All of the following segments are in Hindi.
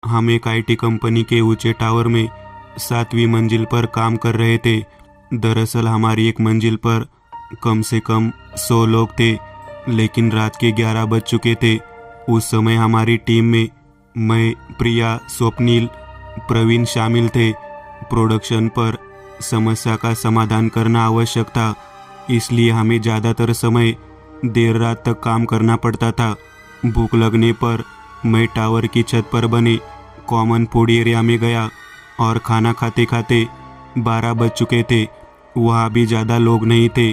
हम एक आईटी कंपनी के ऊंचे टावर में 7वीं मंजिल पर काम कर रहे थे। दरअसल हमारी एक मंजिल पर कम से कम 100 लोग थे, लेकिन रात के 11 बज चुके थे। उस समय हमारी टीम में मैं, प्रिया, स्वप्निल, प्रवीण शामिल थे। प्रोडक्शन पर समस्या का समाधान करना आवश्यक था, इसलिए हमें ज़्यादातर समय देर रात तक काम करना पड़ता था। भूख लगने पर मैं टावर की छत पर बने कॉमन फूड एरिया में गया और खाना खाते खाते 12 बज चुके थे। वहाँ भी ज़्यादा लोग नहीं थे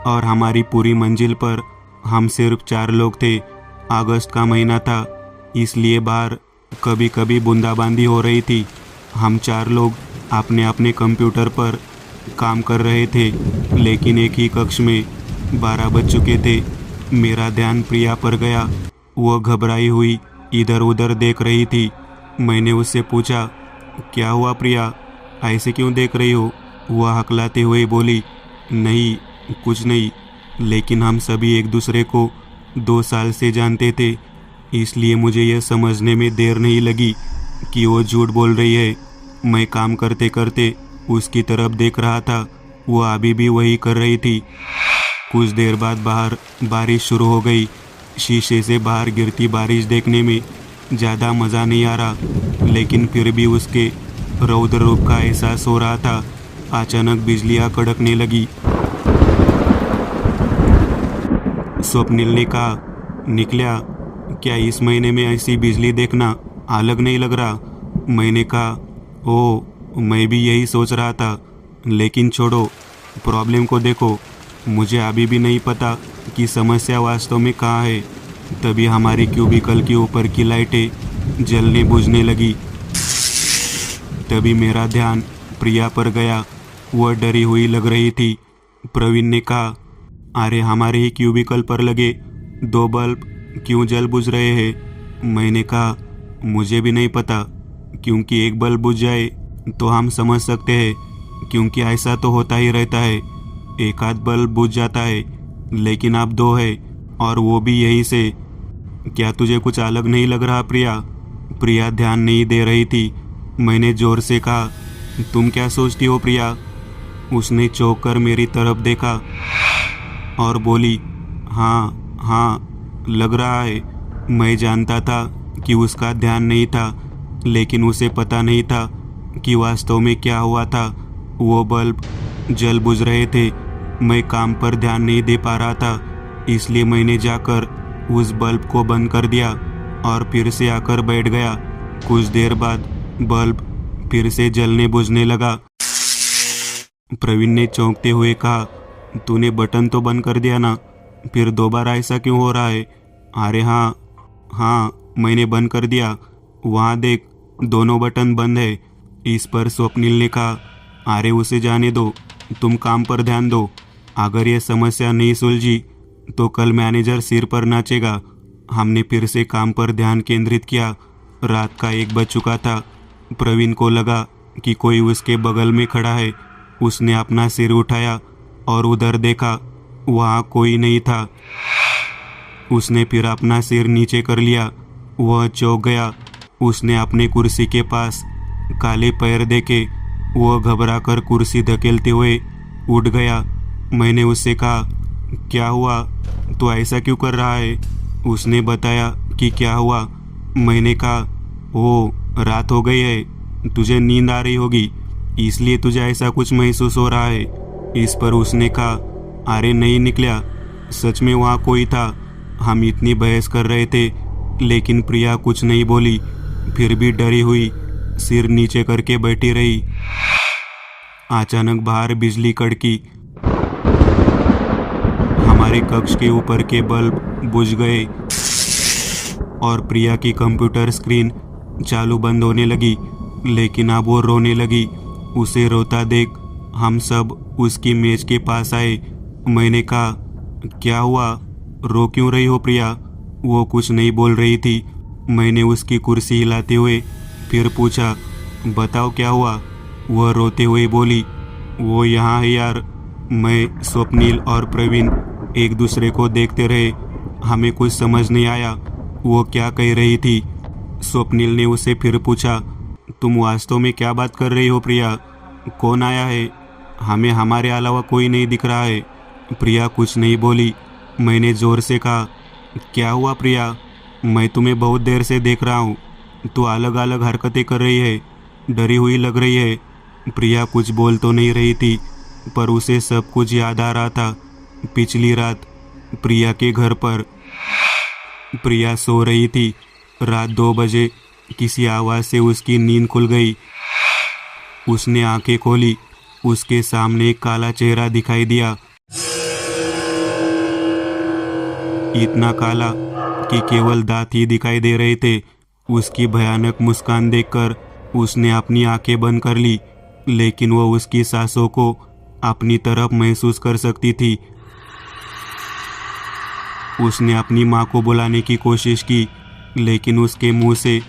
और हमारी पूरी मंजिल पर हम सिर्फ 4 लोग थे। अगस्त का महीना था, इसलिए बाहर कभी कभी बूंदाबांदी हो रही थी। हम 4 लोग अपने अपने कंप्यूटर पर काम कर रहे थे, लेकिन एक ही कक्ष में 12 बज चुके थे। मेरा ध्यान प्रिया पर गया। वह घबराई हुई इधर उधर देख रही थी। मैंने उससे पूछा, क्या हुआ प्रिया, ऐसे क्यों देख रही हो? वह हकलाते हुए बोली, नहीं कुछ नहीं, लेकिन हम सभी एक दूसरे को 2 साल से जानते थे, इसलिए मुझे यह समझने में देर नहीं लगी कि वो झूठ बोल रही है। मैं काम करते करते उसकी तरफ देख रहा था, वह अभी भी वही कर रही थी। कुछ देर बाद बाहर बारिश शुरू हो गई। शीशे से बाहर गिरती बारिश देखने में ज़्यादा मज़ा नहीं आ रहा, लेकिन फिर भी उसके रौद्र रूप का एहसास हो रहा था। अचानक बिजलियाँ कड़कने लगी। स्वप्निल ने कहा, निकल्या, क्या इस महीने में ऐसी बिजली देखना अलग नहीं लग रहा? मैंने कहा, ओ मैं भी यही सोच रहा था, लेकिन छोड़ो, प्रॉब्लम को देखो। मुझे अभी भी नहीं पता कि समस्या वास्तव में कहाँ है। तभी हमारी क्यूबिकल के ऊपर की लाइटें जलने बुझने लगी। तभी मेरा ध्यान प्रिया पर गया। वह डरी हुई लग रही थी। प्रवीण ने कहा, अरे हमारे ही क्यूबिकल पर लगे 2 बल्ब क्यों जल बुझ रहे हैं? मैंने कहा, मुझे भी नहीं पता, क्योंकि एक बल्ब बुझ जाए तो हम समझ सकते हैं, क्योंकि ऐसा तो होता ही रहता है, एक आध बल्ब बुझ जाता है, लेकिन अब 2 है और वो भी यहीं से। क्या तुझे कुछ अलग नहीं लग रहा प्रिया? प्रिया ध्यान नहीं दे रही थी। मैंने जोर से कहा, तुम क्या सोचती हो प्रिया? उसने चौंक कर मेरी तरफ देखा और बोली, हाँ हाँ लग रहा है। मैं जानता था कि उसका ध्यान नहीं था, लेकिन उसे पता नहीं था कि वास्तव में क्या हुआ था। वो बल्ब जल बुझ रहे थे। मैं काम पर ध्यान नहीं दे पा रहा था, इसलिए मैंने जाकर उस बल्ब को बंद कर दिया और फिर से आकर बैठ गया। कुछ देर बाद बल्ब फिर से जलने बुझने लगा। प्रवीण ने चौंकते हुए कहा, तूने बटन तो बंद कर दिया ना, फिर दोबारा ऐसा क्यों हो रहा है? अरे हाँ मैंने बंद कर दिया, वहाँ देख, दोनों बटन बंद है। इस पर स्वप्निल ने कहा, अरे उसे जाने दो, तुम काम पर ध्यान दो। अगर ये समस्या नहीं सुलझी तो कल मैनेजर सिर पर नाचेगा। हमने फिर से काम पर ध्यान केंद्रित किया। रात का 1 बज चुका था। प्रवीण को लगा कि कोई उसके बगल में खड़ा है। उसने अपना सिर उठाया और उधर देखा, वहाँ कोई नहीं था। उसने फिर अपना सिर नीचे कर लिया। वह चौंक गया। उसने अपने कुर्सी के पास काले पैर देखे। वह घबराकर कुर्सी धकेलते हुए उठ गया। मैंने उससे कहा, क्या हुआ, तो ऐसा क्यों कर रहा है? उसने बताया कि क्या हुआ। मैंने कहा, ओ रात हो गई है, तुझे नींद आ रही होगी, इसलिए तुझे ऐसा कुछ महसूस हो रहा है। इस पर उसने कहा, अरे नहीं निकला, सच में वहाँ कोई था। हम इतनी बहस कर रहे थे, लेकिन प्रिया कुछ नहीं बोली, फिर भी डरी हुई सिर नीचे करके बैठी रही। अचानक बाहर बिजली कड़की। हमारे कक्ष के ऊपर के बल्ब बुझ गए और प्रिया की कंप्यूटर स्क्रीन चालू बंद होने लगी, लेकिन अब वो रोने लगी। उसे रोता देख हम सब उसकी मेज के पास आए। मैंने कहा, क्या हुआ, रो क्यों रही हो प्रिया? वो कुछ नहीं बोल रही थी। मैंने उसकी कुर्सी हिलाते हुए फिर पूछा, बताओ क्या हुआ? वह रोते हुए बोली, वो यहाँ है यार। मैं, स्वप्निल और प्रवीण एक दूसरे को देखते रहे। हमें कुछ समझ नहीं आया वो क्या कह रही थी। स्वप्निल ने उसे फिर पूछा, तुम वास्तव में क्या बात कर रही हो प्रिया? कौन आया है? हमें हमारे अलावा कोई नहीं दिख रहा है। प्रिया कुछ नहीं बोली। मैंने ज़ोर से कहा, क्या हुआ प्रिया? मैं तुम्हें बहुत देर से देख रहा हूँ। तू अलग अलग हरकतें कर रही है, डरी हुई लग रही है। प्रिया कुछ बोल तो नहीं रही थी, पर उसे सब कुछ याद आ रहा था। पिछली रात प्रिया के घर पर प्रिया सो रही थी। रात 2 बजे किसी आवाज़ से उसकी नींद खुल गई। उसने आंखें खोली। उसके सामने एक काला चेहरा दिखाई दिया, इतना काला कि केवल दांत ही दिखाई दे रहे थे। उसकी भयानक मुस्कान देखकर उसने अपनी आंखें बंद कर ली, लेकिन वह उसकी सांसों को अपनी तरफ महसूस कर सकती थी। उसने अपनी माँ को बुलाने की कोशिश की, लेकिन उसके मुंह से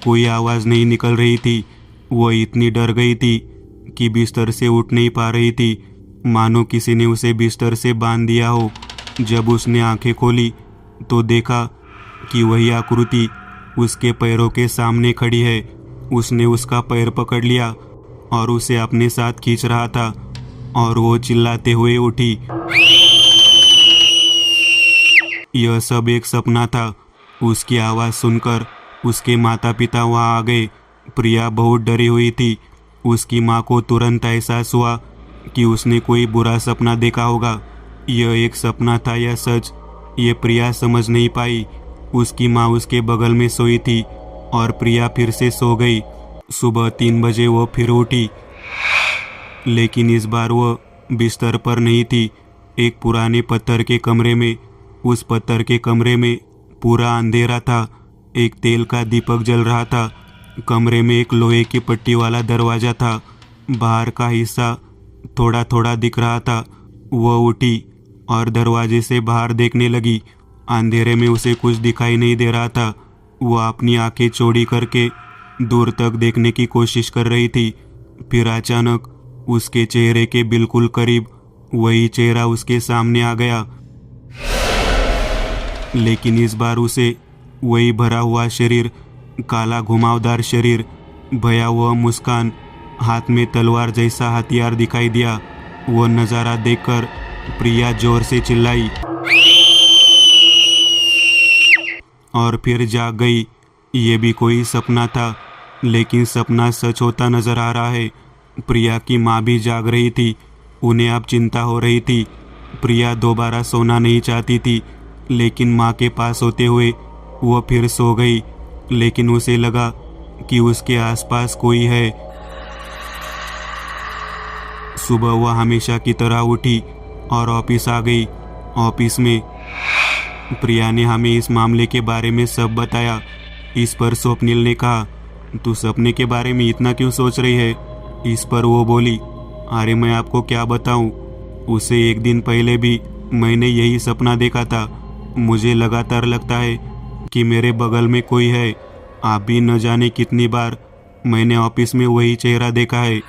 कोई आवाज़ नहीं निकल रही थी। वह इतनी डर गई थी कि बिस्तर से उठ नहीं पा रही थी, मानो किसी ने उसे बिस्तर से बांध दिया हो। जब उसने आंखें खोली तो देखा कि वही आकृति उसके पैरों के सामने खड़ी है। उसने उसका पैर पकड़ लिया और उसे अपने साथ खींच रहा था, और वो चिल्लाते हुए उठी। यह सब एक सपना था। उसकी आवाज़ सुनकर उसके माता पिता वहाँ आ गए। प्रिया बहुत डरी हुई थी। उसकी माँ को तुरंत एहसास हुआ कि उसने कोई बुरा सपना देखा होगा। यह एक सपना था या सच, ये प्रिया समझ नहीं पाई। उसकी माँ उसके बगल में सोई थी और प्रिया फिर से सो गई। सुबह 3 बजे वो फिर उठी, लेकिन इस बार वह बिस्तर पर नहीं थी, एक पुराने पत्थर के कमरे में। उस पत्थर के कमरे में पूरा अंधेरा था। एक तेल का दीपक जल रहा था। कमरे में एक लोहे की पट्टी वाला दरवाज़ा था। बाहर का हिस्सा थोड़ा थोड़ा दिख रहा था। वह उठी और दरवाजे से बाहर देखने लगी। अंधेरे में उसे कुछ दिखाई नहीं दे रहा था। वह अपनी आंखें चौड़ी करके दूर तक देखने की कोशिश कर रही थी। फिर अचानक उसके चेहरे के बिल्कुल करीब वही चेहरा उसके सामने आ गया, लेकिन इस बार उसे वही भरा हुआ शरीर, काला घुमावदार शरीर, भयावह मुस्कान, हाथ में तलवार जैसा हथियार दिखाई दिया। वह नज़ारा देखकर प्रिया जोर से चिल्लाई और फिर जाग गई। ये भी कोई सपना था, लेकिन सपना सच होता नजर आ रहा है। प्रिया की माँ भी जाग रही थी। उन्हें अब चिंता हो रही थी। प्रिया दोबारा सोना नहीं चाहती थी, लेकिन माँ के पास होते हुए वह फिर सो गई। लेकिन उसे लगा कि उसके आसपास कोई है। सुबह वह हमेशा की तरह उठी और ऑफिस आ गई। ऑफिस में प्रिया ने हमें इस मामले के बारे में सब बताया। इस पर स्वप्निल ने कहा, तू सपने के बारे में इतना क्यों सोच रही है? इस पर वो बोली, अरे मैं आपको क्या बताऊं, उसे 1 दिन पहले भी मैंने यही सपना देखा था। मुझे लगातार लगता है कि मेरे बगल में कोई है। आप भी न जाने कितनी बार मैंने ऑफिस में वही चेहरा देखा है।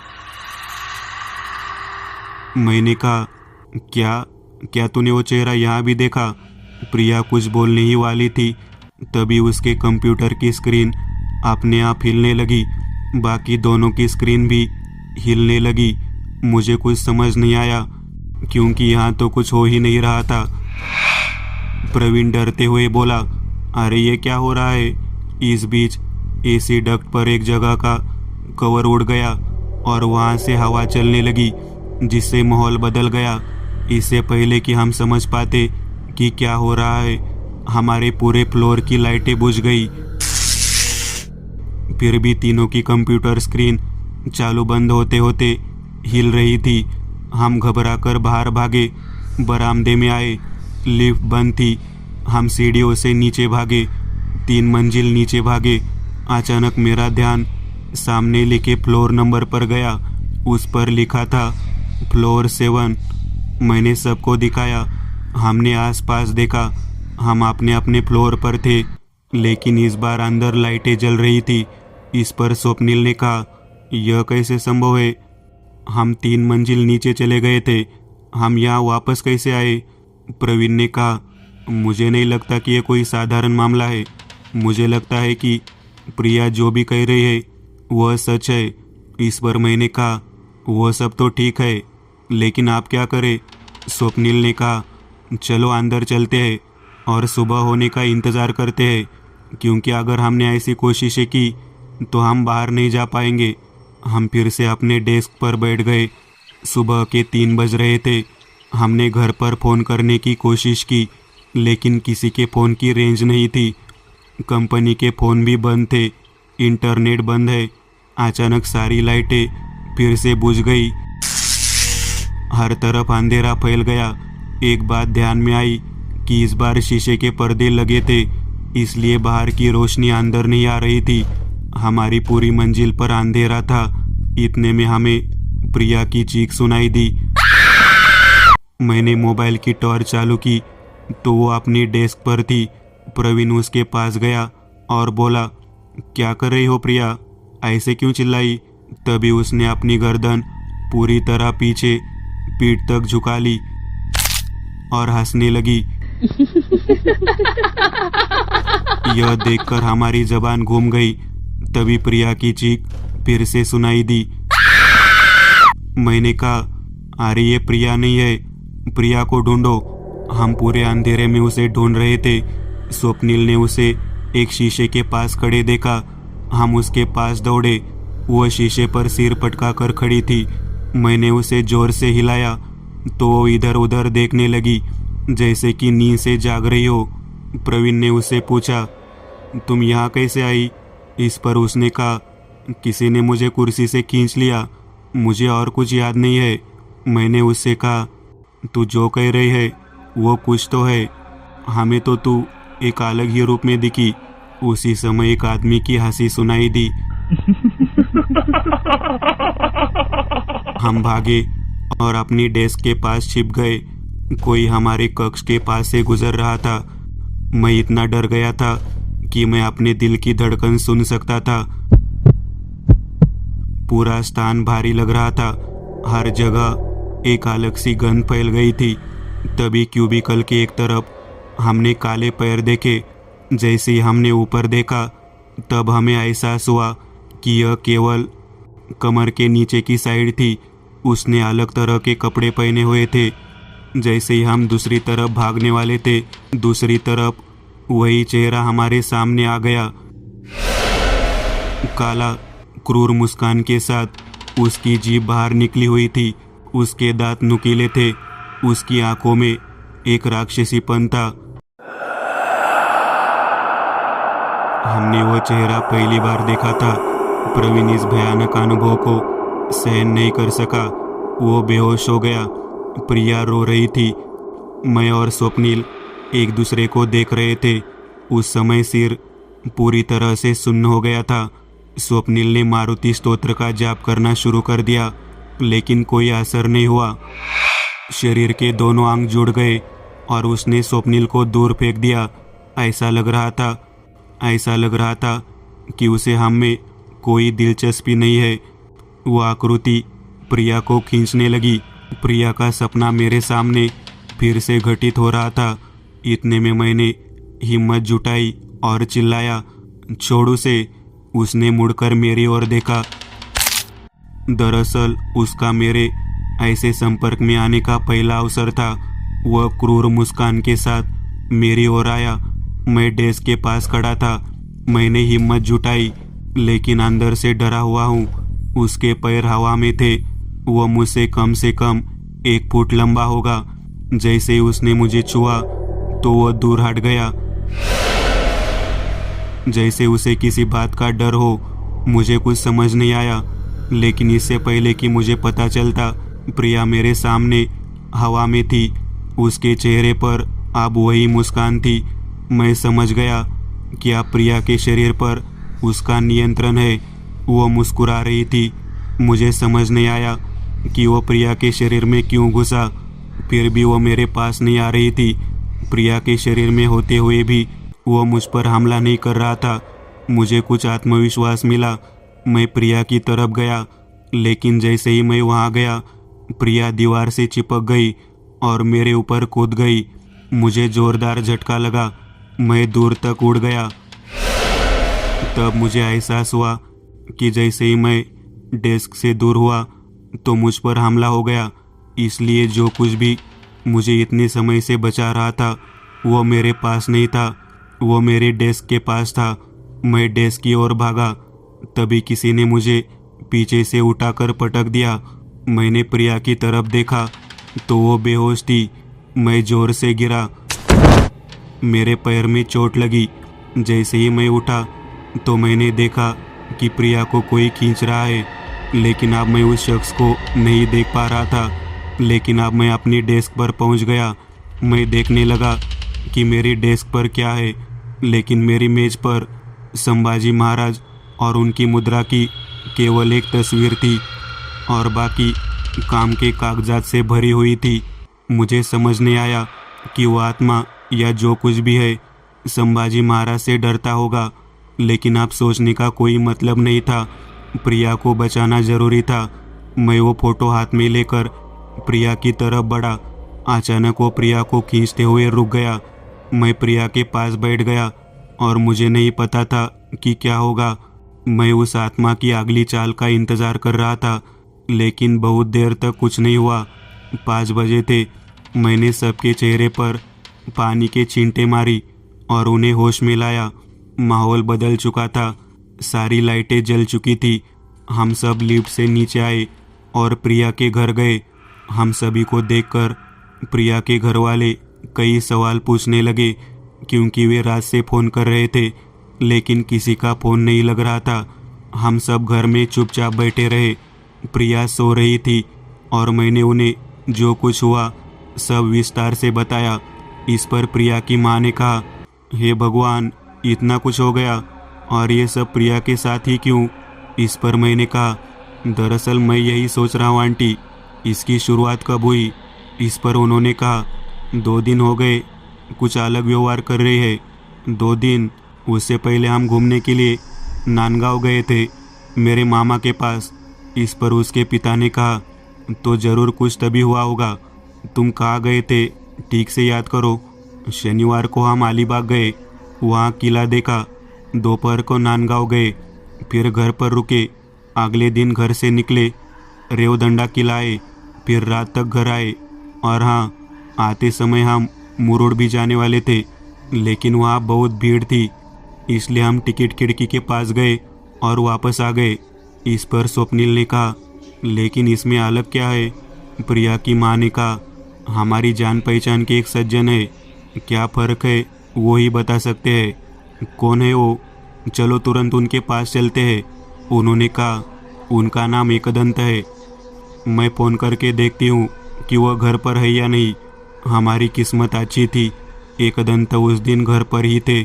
मैंने कहा, क्या क्या तूने वो चेहरा यहाँ भी देखा? प्रिया कुछ बोलने ही वाली थी, तभी उसके कंप्यूटर की स्क्रीन अपने आप हिलने लगी। बाकी दोनों की स्क्रीन भी हिलने लगी। मुझे कुछ समझ नहीं आया, क्योंकि यहाँ तो कुछ हो ही नहीं रहा था। प्रवीण डरते हुए बोला, अरे ये क्या हो रहा है? इस बीच एसी डक्ट पर एक जगह का कवर उड़ गया और वहाँ से हवा चलने लगी, जिससे माहौल बदल गया। इससे पहले कि हम समझ पाते कि क्या हो रहा है, हमारे पूरे फ्लोर की लाइटें बुझ गई। फिर भी तीनों की कंप्यूटर स्क्रीन चालू बंद होते होते हिल रही थी। हम घबराकर बाहर भागे, बरामदे में आए। लिफ्ट बंद थी। हम सीढ़ियों से नीचे भागे, 3 मंजिल नीचे भागे। अचानक मेरा ध्यान सामने लिखे फ्लोर नंबर पर गया। उस पर लिखा था फ्लोर 7। मैंने सबको दिखाया। हमने आसपास देखा। हम अपने अपने फ्लोर पर थे, लेकिन इस बार अंदर लाइटें जल रही थी। इस पर स्वप्निल ने कहा, यह कैसे संभव है? हम 3 मंजिल नीचे चले गए थे, हम यहाँ वापस कैसे आए? प्रवीण ने कहा, मुझे नहीं लगता कि यह कोई साधारण मामला है। मुझे लगता है कि प्रिया जो भी कह रही है वह सच है। इस पर मैंने कहा, वह सब तो ठीक है, लेकिन आप क्या करें? स्वप्निल ने कहा, चलो अंदर चलते हैं और सुबह होने का इंतज़ार करते हैं, क्योंकि अगर हमने ऐसी कोशिशें की तो हम बाहर नहीं जा पाएंगे। हम फिर से अपने डेस्क पर बैठ गए। सुबह के 3 बज रहे थे। हमने घर पर फ़ोन करने की कोशिश की, लेकिन किसी के फ़ोन की रेंज नहीं थी। कंपनी के फ़ोन भी बंद थे, इंटरनेट बंद है। अचानक सारी लाइटें फिर से बुझ गई। हर तरफ अंधेरा फैल गया। एक बात ध्यान में आई कि इस बार शीशे के पर्दे लगे थे, इसलिए बाहर की रोशनी अंदर नहीं आ रही थी। हमारी पूरी मंजिल पर अंधेरा था। इतने में हमें प्रिया की चीख सुनाई दी। मैंने मोबाइल की टॉर्च चालू की तो वो अपनी डेस्क पर थी। प्रवीण उसके पास गया और बोला, क्या कर रही हो प्रिया? ऐसे क्यों चिल्लाई? तभी उसने अपनी गर्दन पूरी तरह पीछे पीठ तक झुका ली और हंसने लगी। यह देखकर हमारी जबान घूम गई। तभी प्रिया की चीख फिर से सुनाई दी। मैंने कहा, अरे ये प्रिया नहीं है, प्रिया को ढूंढो। हम पूरे अंधेरे में उसे ढूंढ रहे थे। स्वप्निल ने उसे एक शीशे के पास खड़े देखा। हम उसके पास दौड़े। वह शीशे पर सिर पटका कर खड़ी थी। मैंने उसे जोर से हिलाया तो वो इधर उधर देखने लगी, जैसे कि नींद से जाग रही हो। प्रवीण ने उससे पूछा, तुम यहाँ कैसे आई? इस पर उसने कहा, किसी ने मुझे कुर्सी से खींच लिया, मुझे और कुछ याद नहीं है। मैंने उससे कहा, तू जो कह रही है वो कुछ तो है, हमें तो तू एक अलग ही रूप में दिखी। उसी समय एक आदमी की हंसी सुनाई दी। हम भागे और अपनी डेस्क के पास छिप गए। कोई हमारे कक्ष के पास से गुजर रहा था। मैं इतना डर गया था कि मैं अपने दिल की धड़कन सुन सकता था। पूरा स्थान भारी लग रहा था। हर जगह एक अलग सी गंध फैल गई थी। तभी क्यूबिकल के एक तरफ हमने काले पैर देखे। जैसे ही हमने ऊपर देखा तब हमें एहसास हुआ कि यह केवल कमर के नीचे की साइड थी। उसने अलग तरह के कपड़े पहने हुए थे। जैसे ही हम दूसरी तरफ भागने वाले थे, दूसरी तरफ वही चेहरा हमारे सामने आ गया। काला क्रूर मुस्कान के साथ उसकी जीभ बाहर निकली हुई थी। उसके दांत नुकीले थे। उसकी आंखों में एक राक्षसीपन था। हमने वह चेहरा पहली बार देखा था। प्रवीण इस भयानक अनुभव को सहन नहीं कर सका। वो बेहोश हो गया। प्रिया रो रही थी। मैं और स्वप्निल एक दूसरे को देख रहे थे। उस समय सिर पूरी तरह से सुन्न हो गया था। स्वप्निल ने मारुति स्तोत्र का जाप करना शुरू कर दिया, लेकिन कोई असर नहीं हुआ। शरीर के दोनों अंग जुड़ गए और उसने स्वप्निल को दूर फेंक दिया। ऐसा लग रहा था कि उसे हम में कोई दिलचस्पी नहीं है। वो आकृति प्रिया को खींचने लगी। प्रिया का सपना मेरे सामने फिर से घटित हो रहा था। इतने में मैंने हिम्मत जुटाई और चिल्लाया, छोड़ उसे। उसने मुड़कर मेरी ओर देखा। दरअसल उसका मेरे ऐसे संपर्क में आने का पहला अवसर था। वह क्रूर मुस्कान के साथ मेरी ओर आया। मैं डेस्क के पास खड़ा था। मैंने हिम्मत जुटाई, लेकिन अंदर से डरा हुआ हूँ। उसके पैर हवा में थे। वह मुझसे कम से कम 1 फुट लंबा होगा। जैसे ही उसने मुझे छुआ तो वह दूर हट गया, जैसे उसे किसी बात का डर हो। मुझे कुछ समझ नहीं आया, लेकिन इससे पहले कि मुझे पता चलता, प्रिया मेरे सामने हवा में थी। उसके चेहरे पर अब वही मुस्कान थी। मैं समझ गया कि अब प्रिया के शरीर पर उसका नियंत्रण है। वो मुस्कुरा रही थी। मुझे समझ नहीं आया कि वो प्रिया के शरीर में क्यों घुसा। फिर भी वो मेरे पास नहीं आ रही थी। प्रिया के शरीर में होते हुए भी वो मुझ पर हमला नहीं कर रहा था। मुझे कुछ आत्मविश्वास मिला। मैं प्रिया की तरफ गया, लेकिन जैसे ही मैं वहाँ गया, प्रिया दीवार से चिपक गई और मेरे ऊपर कूद गई। मुझे जोरदार झटका लगा। मैं दूर तक उड़ गया। तब मुझे एहसास हुआ कि जैसे ही मैं डेस्क से दूर हुआ तो मुझ पर हमला हो गया। इसलिए जो कुछ भी मुझे इतने समय से बचा रहा था वो मेरे पास नहीं था, वो मेरे डेस्क के पास था। मैं डेस्क की ओर भागा, तभी किसी ने मुझे पीछे से उठाकर पटक दिया। मैंने प्रिया की तरफ देखा तो वो बेहोश थी। मैं जोर से गिरा, मेरे पैर में चोट लगी। जैसे ही मैं उठा तो मैंने देखा कि प्रिया को कोई खींच रहा है, लेकिन अब मैं उस शख्स को नहीं देख पा रहा था। लेकिन अब मैं अपनी डेस्क पर पहुंच गया। मैं देखने लगा कि मेरी डेस्क पर क्या है, लेकिन मेरी मेज पर संभाजी महाराज और उनकी मुद्रा की केवल एक तस्वीर थी और बाकी काम के कागजात से भरी हुई थी। मुझे समझ नहीं आया कि वो आत्मा या जो कुछ भी है संभाजी महाराज से डरता होगा, लेकिन अब सोचने का कोई मतलब नहीं था। प्रिया को बचाना जरूरी था। मैं वो फोटो हाथ में लेकर प्रिया की तरफ बढ़ा। अचानक वो प्रिया को खींचते हुए रुक गया। मैं प्रिया के पास बैठ गया और मुझे नहीं पता था कि क्या होगा। मैं उस आत्मा की अगली चाल का इंतज़ार कर रहा था, लेकिन बहुत देर तक कुछ नहीं हुआ। 5 बजे थे। मैंने सबके चेहरे पर पानी के छींटे मारी और उन्हें होश में लाया। माहौल बदल चुका था, सारी लाइटें जल चुकी थी। हम सब लिफ्ट से नीचे आए और प्रिया के घर गए। हम सभी को देखकर प्रिया के घर वाले कई सवाल पूछने लगे, क्योंकि वे रात से फ़ोन कर रहे थे, लेकिन किसी का फ़ोन नहीं लग रहा था। हम सब घर में चुपचाप बैठे रहे। प्रिया सो रही थी और मैंने उन्हें जो कुछ हुआ सब विस्तार से बताया। इस पर प्रिया की माँ ने कहा, हे भगवान, इतना कुछ हो गया और ये सब प्रिया के साथ ही क्यों? इस पर मैंने कहा, दरअसल मैं यही सोच रहा हूँ आंटी, इसकी शुरुआत कब हुई? इस पर उन्होंने कहा, 2 दिन हो गए, कुछ अलग व्यवहार कर रही है। 2 दिन? उससे पहले हम घूमने के लिए नांदगांव गए थे, मेरे मामा के पास। इस पर उसके पिता ने कहा, तो ज़रूर कुछ तभी हुआ होगा। तुम कहाँ गए थे, ठीक से याद करो। शनिवार को हम अलीबाग गए, वहाँ किला देखा। दोपहर को नांदगांव गए, फिर घर पर रुके। अगले दिन घर से निकले, रेवदंडा किला आए, फिर रात तक घर आए। और हाँ, आते समय हम मुरुड़ भी जाने वाले थे, लेकिन वहाँ बहुत भीड़ थी, इसलिए हम टिकट खिड़की के पास गए और वापस आ गए। इस पर स्वप्निल ने कहा, लेकिन इसमें अलग क्या है? प्रिया की माँ ने कहा, हमारी जान पहचान के एक सज्जन है, क्या फ़र्क है वो ही बता सकते हैं। कौन है वो? चलो तुरंत उनके पास चलते हैं। उन्होंने कहा, उनका नाम एकदंत है। मैं फ़ोन करके देखती हूँ कि वह घर पर है या नहीं। हमारी किस्मत अच्छी थी, एकदंत उस दिन घर पर ही थे।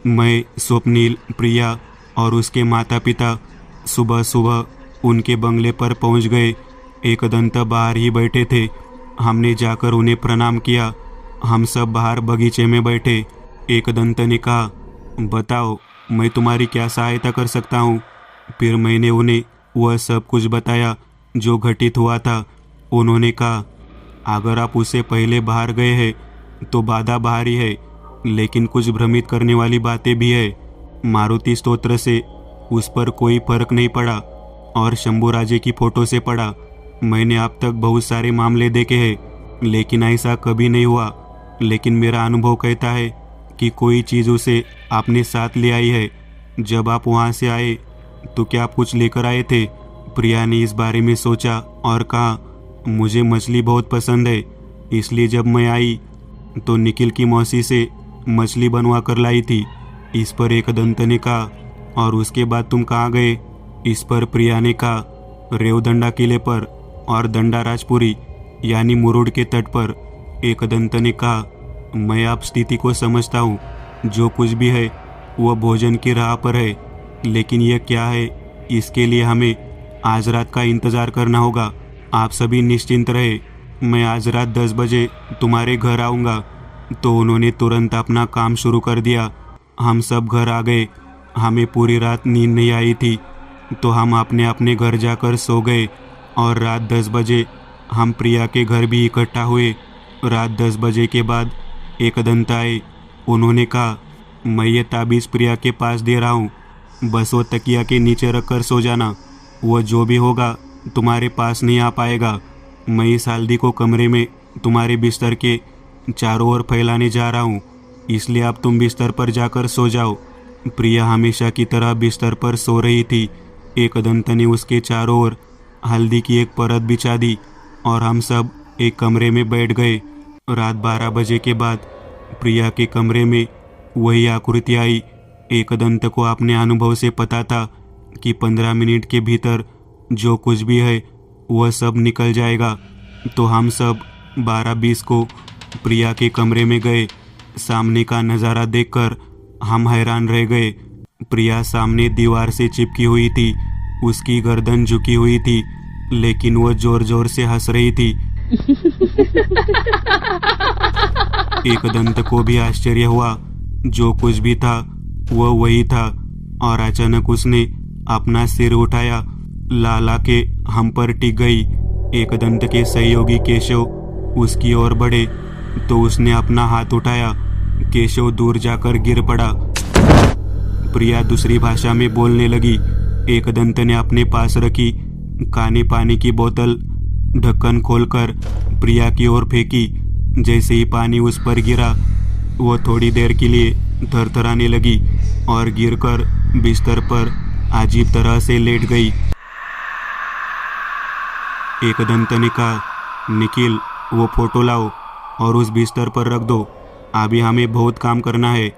मैं, स्वप्निल, प्रिया और उसके माता पिता सुबह सुबह उनके बंगले पर पहुँच गए। एकदंत बाहर ही बैठे थे। हमने जाकर उन्हें प्रणाम किया। हम सब बाहर बगीचे में बैठे। एकदंत ने कहा, बताओ, मैं तुम्हारी क्या सहायता कर सकता हूँ? फिर मैंने उन्हें वह सब कुछ बताया जो घटित हुआ था। उन्होंने कहा, अगर आप उससे पहले बाहर गए हैं तो बाधा बाहर ही है, लेकिन कुछ भ्रमित करने वाली बातें भी है। मारुति स्तोत्र से उस पर कोई फर्क नहीं पड़ा और शंभुराजे की फ़ोटो से पड़ा। मैंने अब तक बहुत सारे मामले देखे हैं, लेकिन ऐसा कभी नहीं हुआ। लेकिन मेरा अनुभव कहता है कि कोई चीज़ उसे अपने साथ ले आई है। जब आप वहाँ से आए तो क्या आप कुछ लेकर आए थे? प्रिया ने इस बारे में सोचा और कहा, मुझे मछली बहुत पसंद है, इसलिए जब मैं आई तो निखिल की मौसी से मछली बनवा कर लाई थी। इस पर एकदंत ने कहा, और उसके बाद तुम कहाँ गए? इस पर प्रिया ने कहा, रेवदंडा किले पर और दंडा राजपुरी यानी मुरुड़ के तट पर। एकदंत ने कहा, मैं आप स्थिति को समझता हूँ, जो कुछ भी है वह भोजन की राह पर है, लेकिन यह क्या है इसके लिए हमें आज रात का इंतज़ार करना होगा। आप सभी निश्चिंत रहे, मैं आज रात 10 बजे तुम्हारे घर आऊँगा। तो उन्होंने तुरंत अपना काम शुरू कर दिया। हम सब घर आ गए। हमें पूरी रात नींद नहीं आई थी, तो हम अपने अपने घर जाकर सो गए और रात 10 बजे हम प्रिया के घर भी इकट्ठा हुए। रात 10 बजे के बाद एकदंत आए। उन्होंने कहा, मैं ये ताबीज़ प्रिया के पास दे रहा हूँ, बस वो तकिया के नीचे रख कर सो जाना। वो जो भी होगा तुम्हारे पास नहीं आ पाएगा। मैं इस हल्दी को कमरे में तुम्हारे बिस्तर के चारों ओर फैलाने जा रहा हूँ, इसलिए अब तुम बिस्तर पर जाकर सो जाओ। प्रिया हमेशा की तरह बिस्तर पर सो रही थी। एकदंत ने उसके चारों ओर हल्दी की एक परत बिछा दी और हम सब एक कमरे में बैठ गए। रात 12 बजे के बाद प्रिया के कमरे में वही आकृति आई। एकदंत को अपने अनुभव से पता था कि 15 मिनट के भीतर जो कुछ भी है वह सब निकल जाएगा। तो हम सब 12:20 को प्रिया के कमरे में गए। सामने का नज़ारा देखकर हम हैरान रह गए। प्रिया सामने दीवार से चिपकी हुई थी। उसकी गर्दन झुकी हुई थी, लेकिन वह जोर जोर से हंस रही थी। एकदंत को भी आश्चर्य हुआ। जो कुछ भी था वह वही था, और अचानक उसने अपना सिर उठाया। लाला के हम पर टिक गई। एकदंत के सहयोगी केशव उसकी ओर बढ़े तो उसने अपना हाथ उठाया। केशव दूर जाकर गिर पड़ा। प्रिया दूसरी भाषा में बोलने लगी। एकदंत ने अपने पास रखी काने पानी की बोतल ढक्कन खोलकर प्रिया की ओर फेंकी। जैसे ही पानी उस पर गिरा, वो थोड़ी देर के लिए थरथराने लगी और गिरकर बिस्तर पर अजीब तरह से लेट गई। एकदंत ने कहा, निखिल, वो फोटो लाओ और उस बिस्तर पर रख दो। अभी हमें बहुत काम करना है।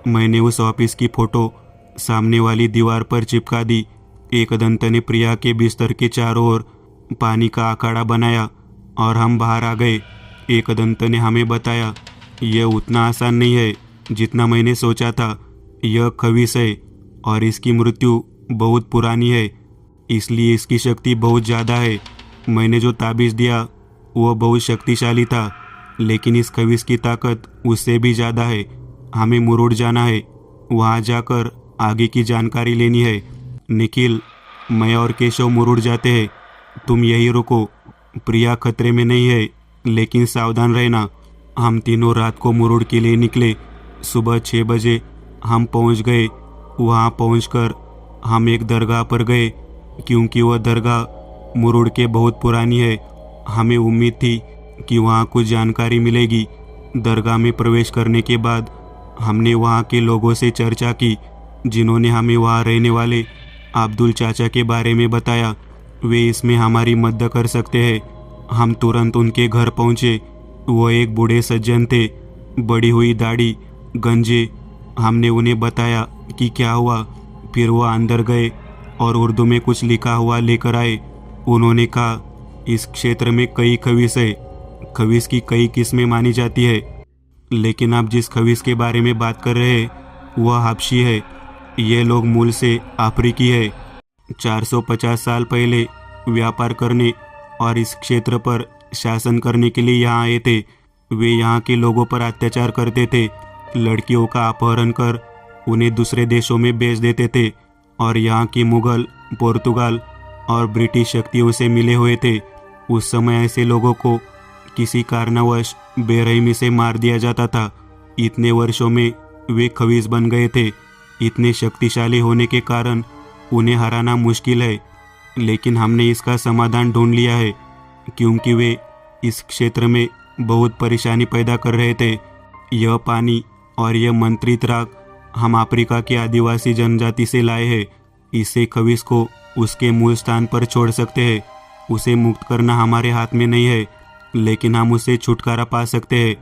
मैंने उस ऑफिस की फोटो सामने वाली दीवार पर चिपका दी। एकदंत ने प्रिया के बिस्तर के चारों ओर पानी का अखाड़ा बनाया और हम बाहर आ गए। एकदंत ने हमें बताया, यह उतना आसान नहीं है जितना मैंने सोचा था। यह खविस है और इसकी मृत्यु बहुत पुरानी है, इसलिए इसकी शक्ति बहुत ज़्यादा है। मैंने जो ताबीज़ दिया वह बहुत शक्तिशाली था, लेकिन इस खविस की ताकत उससे भी ज़्यादा है। हमें मुरुड जाना है, वहाँ जाकर आगे की जानकारी लेनी है। निखिल, मैं और केशव मुरुड जाते हैं, तुम यही रुको। प्रिया खतरे में नहीं है, लेकिन सावधान रहना। हम तीनों रात को मुरुड के लिए निकले। सुबह 6 बजे हम पहुंच गए। वहां पहुंचकर हम एक दरगाह पर गए, क्योंकि वह दरगाह मुरुड के बहुत पुरानी है। हमें उम्मीद थी कि वहां कुछ जानकारी मिलेगी। दरगाह में प्रवेश करने के बाद हमने वहां के लोगों से चर्चा की, जिन्होंने हमें वहां रहने वाले अब्दुल चाचा के बारे में बताया। वे इसमें हमारी मदद कर सकते हैं। हम तुरंत उनके घर पहुंचे। वो एक बूढ़े सज्जन थे, बड़ी हुई दाढ़ी, गंजे। हमने उन्हें बताया कि क्या हुआ। फिर वो अंदर गए और उर्दू में कुछ लिखा हुआ लेकर आए। उन्होंने कहा, इस क्षेत्र में कई खवीस है। खवीस की कई किस्में मानी जाती है, लेकिन आप जिस खवीस के बारे में बात कर रहे हैं वह हबशी है। ये लोग मूल से अफ्रीकी है। 450 साल पहले व्यापार करने और इस क्षेत्र पर शासन करने के लिए यहाँ आए थे। वे यहाँ के लोगों पर अत्याचार करते थे, लड़कियों का अपहरण कर उन्हें दूसरे देशों में बेच देते थे, और यहाँ की मुगल, पुर्तगाल और ब्रिटिश शक्तियों से मिले हुए थे। उस समय ऐसे लोगों को किसी कारणवश बेरहमी से मार दिया जाता था। इतने वर्षों में वे खवीस बन गए थे। इतने शक्तिशाली होने के कारण उन्हें हराना मुश्किल है, लेकिन हमने इसका समाधान ढूंढ लिया है, क्योंकि वे इस क्षेत्र में बहुत परेशानी पैदा कर रहे थे। यह पानी और यह मंत्रित राग हम अफ्रीका की आदिवासी जनजाति से लाए हैं। इससे खवीस को उसके मूल स्थान पर छोड़ सकते हैं। उसे मुक्त करना हमारे हाथ में नहीं है, लेकिन हम उससे छुटकारा पा सकते हैं।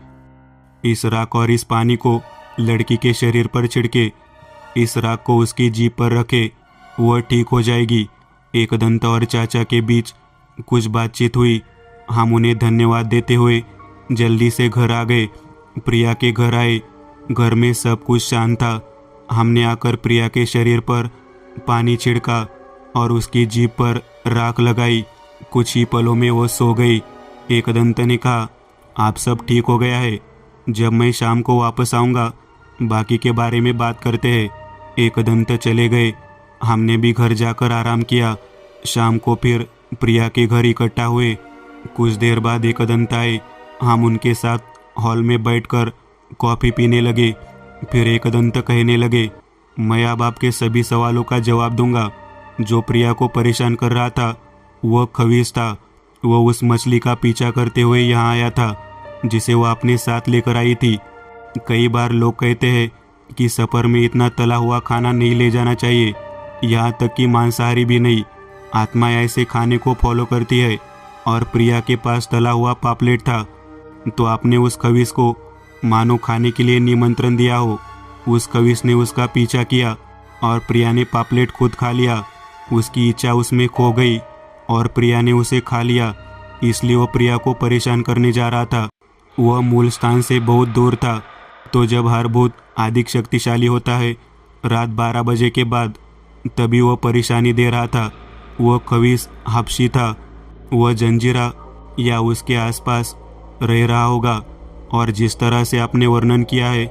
इस राख और इस पानी को लड़की के शरीर पर छिड़के। इस राख को उसकी जीभ पर रखे, वह ठीक हो जाएगी। एकदंत और चाचा के बीच कुछ बातचीत हुई। हम उन्हें धन्यवाद देते हुए जल्दी से घर आ गए। प्रिया के घर आए। घर में सब कुछ शांत था। हमने आकर प्रिया के शरीर पर पानी छिड़का और उसकी जीभ पर राख लगाई। कुछ ही पलों में वो सो गई। एकदंत ने कहा, आप सब ठीक हो गया है। जब मैं शाम को वापस आऊँगा बाकी के बारे में बात करते हैं। एकदंत चले गए। हमने भी घर जाकर आराम किया। शाम को फिर प्रिया के घर इकट्ठा हुए। कुछ देर बाद एकदंत आए। हम उनके साथ हॉल में बैठकर कॉफ़ी पीने लगे। फिर एकदंत कहने लगे, मैं अब आपके सभी सवालों का जवाब दूंगा। जो प्रिया को परेशान कर रहा था वह खवीस था। वह उस मछली का पीछा करते हुए यहाँ आया था जिसे वह अपने साथ लेकर आई थी। कई बार लोग कहते हैं कि सफ़र में इतना तला हुआ खाना नहीं ले जाना चाहिए, यहाँ तक कि मांसाहारी भी नहीं। आत्मा ऐसे खाने को फॉलो करती है और प्रिया के पास तला हुआ पापलेट था, तो आपने उस खवीस को मानो खाने के लिए निमंत्रण दिया हो। उस खवीस ने उसका पीछा किया और प्रिया ने पापलेट खुद खा लिया। उसकी इच्छा उसमें खो गई और प्रिया ने उसे खा लिया, इसलिए वो प्रिया को परेशान करने जा रहा था। वह मूल स्थान से बहुत दूर था, तो जब हर भूत अधिक शक्तिशाली होता है रात 12 बजे के बाद, तभी वह परेशानी दे रहा था। वह खवीस हबशी था। वह जंजीरा या उसके आसपास रह रहा होगा और जिस तरह से आपने वर्णन किया है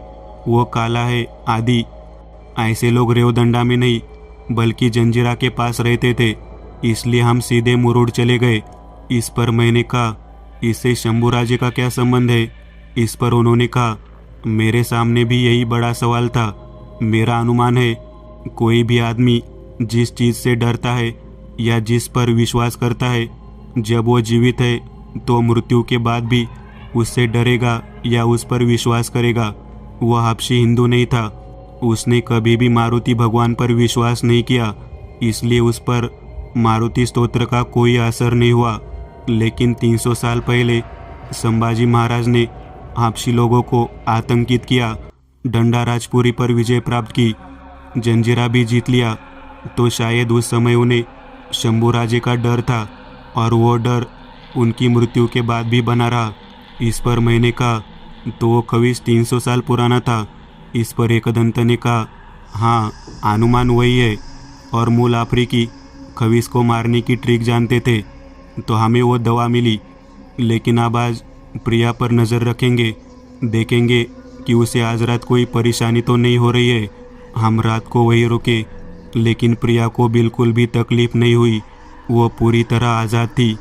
वो काला है आदि। ऐसे लोग रेवदंडा में नहीं बल्कि जंजीरा के पास रहते थे, इसलिए हम सीधे मुरुड चले गए। इस पर मैंने कहा, इससे शंभुराजे का क्या संबंध है? इस पर उन्होंने कहा, मेरे सामने भी यही बड़ा सवाल था। मेरा अनुमान है कोई भी आदमी जिस चीज़ से डरता है या जिस पर विश्वास करता है, जब वो जीवित है तो मृत्यु के बाद भी उससे डरेगा या उस पर विश्वास करेगा। वह हबशी हिंदू नहीं था। उसने कभी भी मारुति भगवान पर विश्वास नहीं किया, इसलिए उस पर मारुति स्तोत्र का कोई असर नहीं हुआ। लेकिन 300 साल पहले संभाजी महाराज ने हबशी लोगों को आतंकित किया, डंडा राजपुरी पर विजय प्राप्त की, जंजीरा भी जीत लिया, तो शायद उस समय उन्हें शंभुराजे का डर था और वो डर उनकी मृत्यु के बाद भी बना रहा। इस पर मैंने कहा, तो वो खवीस 300 साल पुराना था। इस पर एकदंत ने कहा, हाँ, अनुमान वही है और मूल अफ्रीकी खवीस को मारने की ट्रिक जानते थे, तो हमें वो दवा मिली। लेकिन अब आज प्रिया पर नज़र रखेंगे, देखेंगे कि उसे आज रात कोई परेशानी तो नहीं हो रही है। हम रात को वहीं रुके, लेकिन प्रिया को बिल्कुल भी तकलीफ नहीं हुई। वो पूरी तरह आज़ाद थी।